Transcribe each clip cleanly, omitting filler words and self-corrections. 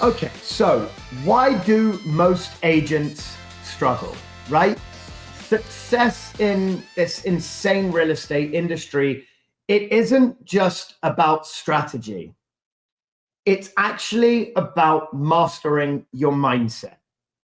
Okay, so why do most agents struggle, right? Success in this insane real estate industry, it isn't just about strategy. It's actually about mastering your mindset,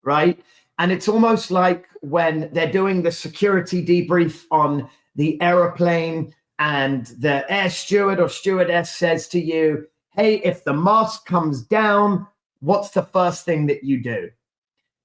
right? And it's almost like when they're doing the security debrief on the airplane and the air steward or stewardess says to you, hey, if the mask comes down, what's the first thing that you do?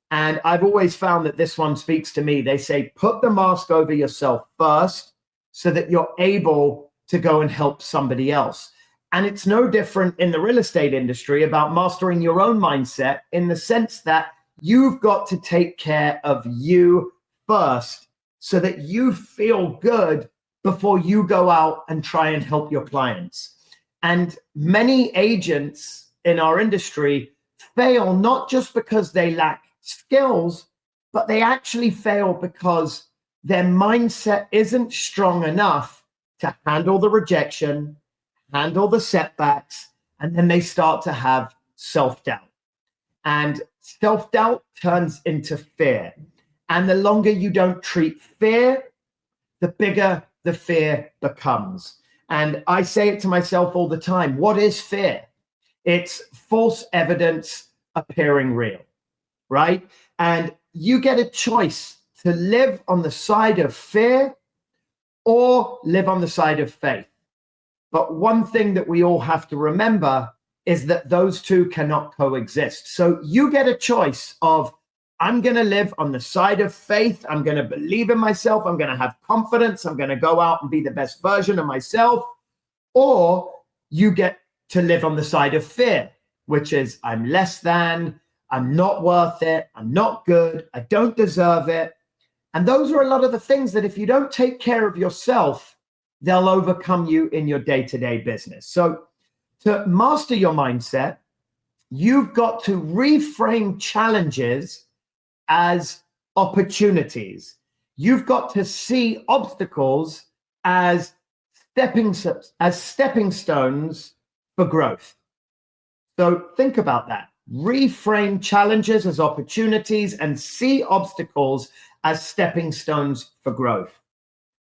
And I've always found that this one speaks to me. They say, put the mask over yourself first so that you're able to go and help somebody else. And it's no different in the real estate industry about mastering your own mindset in the sense that you've got to take care of you first so that you feel good before you go out and try and help your clients. And many agents in our industry fail not just because they lack skills, but they actually fail because their mindset isn't strong enough to handle the rejection, handle the setbacks, and then they start to have self-doubt. And self-doubt turns into fear. And the longer you don't treat fear, the bigger the fear becomes. And I say it to myself all the time. What is fear? It's false evidence appearing real, right? And you get a choice to live on the side of fear or live on the side of faith. But one thing that we all have to remember is that those two cannot coexist. So you get a choice of, I'm going to live on the side of faith. I'm going to believe in myself. I'm going to have confidence. I'm going to go out and be the best version of myself. Or you get to live on the side of fear, which is I'm less than, I'm not worth it, I'm not good, I don't deserve it. And those are a lot of the things that if you don't take care of yourself, they'll overcome you in your day-to-day business. So to master your mindset, you've got to reframe challenges as opportunities. You've got to see obstacles as stepping stones for growth. So think about that. Reframe challenges as opportunities and see obstacles as stepping stones for growth.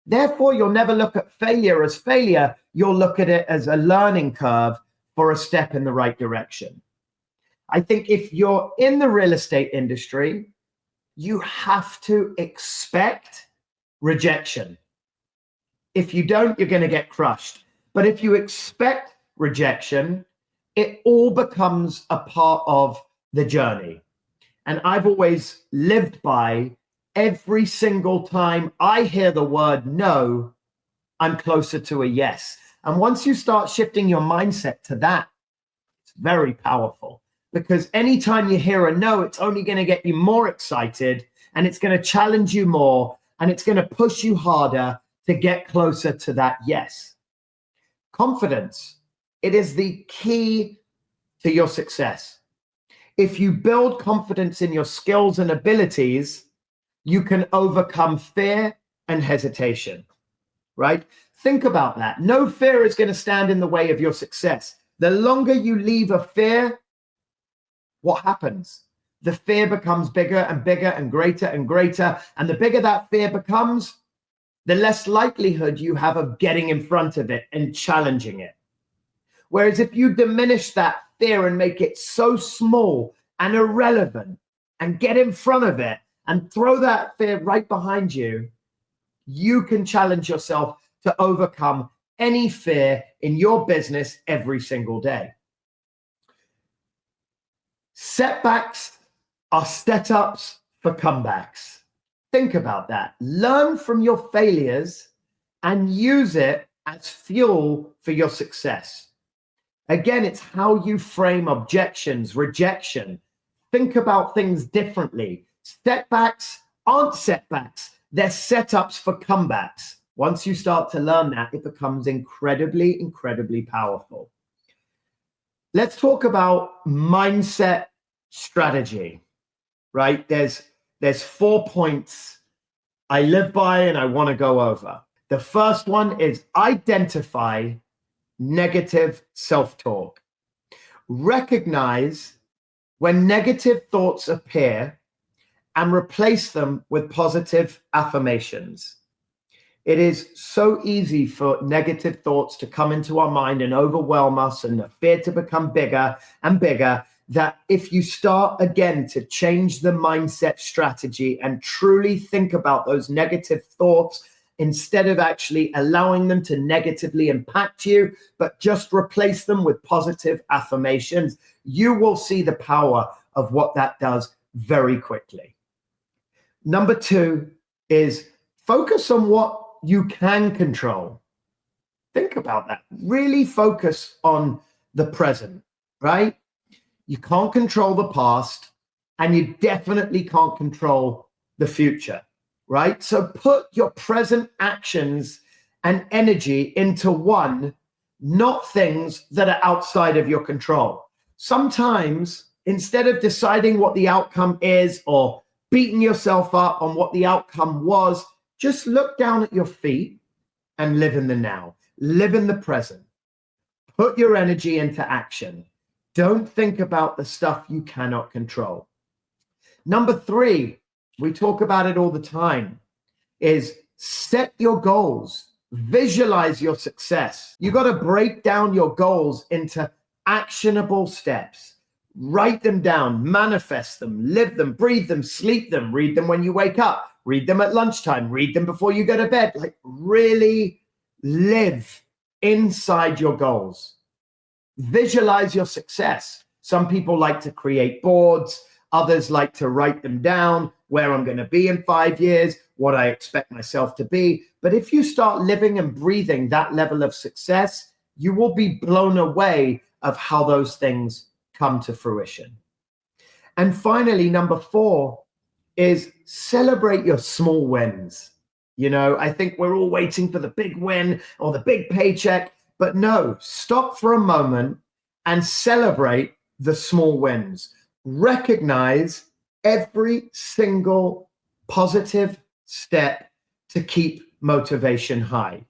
Therefore, you'll never look at failure as failure. You'll look at it as a learning curve for a step in the right direction. I think if you're in the real estate industry, you have to expect rejection. If you don't, you're going to get crushed. But if you expect rejection, it all becomes a part of the journey. And I've always lived by every single time I hear the word no, I'm closer to a yes. And once you start shifting your mindset to that, it's very powerful. Because anytime you hear a no, it's only going to get you more excited and it's going to challenge you more and it's going to push you harder to get closer to that yes. Confidence, it is the key to your success. If you build confidence in your skills and abilities, you can overcome fear and hesitation, right? Think about that. No fear is going to stand in the way of your success. The longer you leave a fear, what happens? The fear becomes bigger and bigger and greater and greater. And the bigger that fear becomes, the less likelihood you have of getting in front of it and challenging it. Whereas if you diminish that fear and make it so small and irrelevant and get in front of it and throw that fear right behind you, you can challenge yourself to overcome any fear in your business every single day. Setbacks are setups for comebacks. Think about that. Learn from your failures and use it as fuel for your success. Again, it's how you frame objections, rejection. Think about things differently. Setbacks aren't setbacks. They're setups for comebacks. Once you start to learn that, it becomes incredibly, incredibly powerful. Let's talk about mindset strategy, right? There's 4 points I live by and I want to go over. The first one is identify negative self-talk. Recognize when negative thoughts appear and replace them with positive affirmations. It is so easy for negative thoughts to come into our mind and overwhelm us and the fear to become bigger and bigger, that if you start again to change the mindset strategy and truly think about those negative thoughts instead of actually allowing them to negatively impact you, but just replace them with positive affirmations, you will see the power of what that does very quickly. Number 2 is focus on what you can control. Think about that. Really focus on the present, right? You can't control the past, and you definitely can't control the future, right? So put your present actions and energy into one, not things that are outside of your control. Sometimes, instead of deciding what the outcome is or beating yourself up on what the outcome was, just look down at your feet and live in the now. Live in the present. Put your energy into action. Don't think about the stuff you cannot control. Number 3, we talk about it all the time, is set your goals. Visualize your success. You got to break down your goals into actionable steps. Write them down, manifest them, live them, breathe them, sleep them, read them when you wake up, read them at lunchtime, read them before you go to bed. Like, really live inside your goals. Visualize your success. Some people like to create boards. Others like to write them down, where I'm going to be in 5 years, what I expect myself to be. But if you start living and breathing that level of success, you will be blown away of how those things come to fruition. And finally, number 4 is celebrate your small wins. You know, I think we're all waiting for the big win or the big paycheck, but no, stop for a moment and celebrate the small wins. Recognize every single positive step to keep motivation high.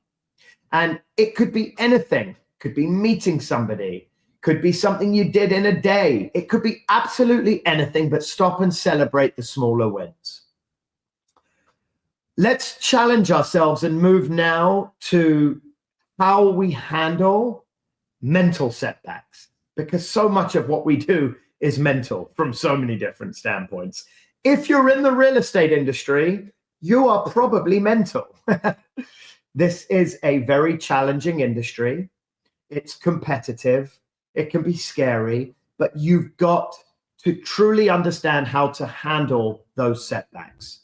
And it could be anything. It could be meeting somebody, could be something you did in a day. It could be absolutely anything, but stop and celebrate the smaller wins. Let's challenge ourselves and move now to how we handle mental setbacks, because so much of what we do is mental from so many different standpoints. If you're in the real estate industry, you are probably mental. This is a very challenging industry. It's competitive. It can be scary, but you've got to truly understand how to handle those setbacks,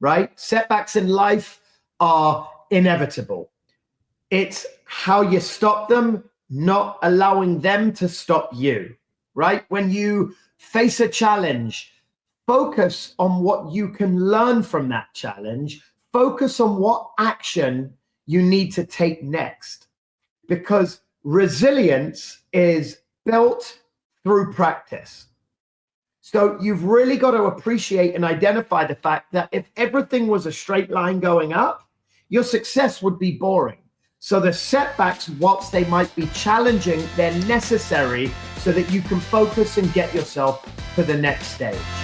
right? Setbacks in life are inevitable. It's how you stop them, not allowing them to stop you, right? When you face a challenge, focus on what you can learn from that challenge. Focus on what action you need to take next, because resilience is built through practice. So you've really got to appreciate and identify the fact that if everything was a straight line going up, your success would be boring. So the setbacks, whilst they might be challenging, they're necessary so that you can focus and get yourself to the next stage.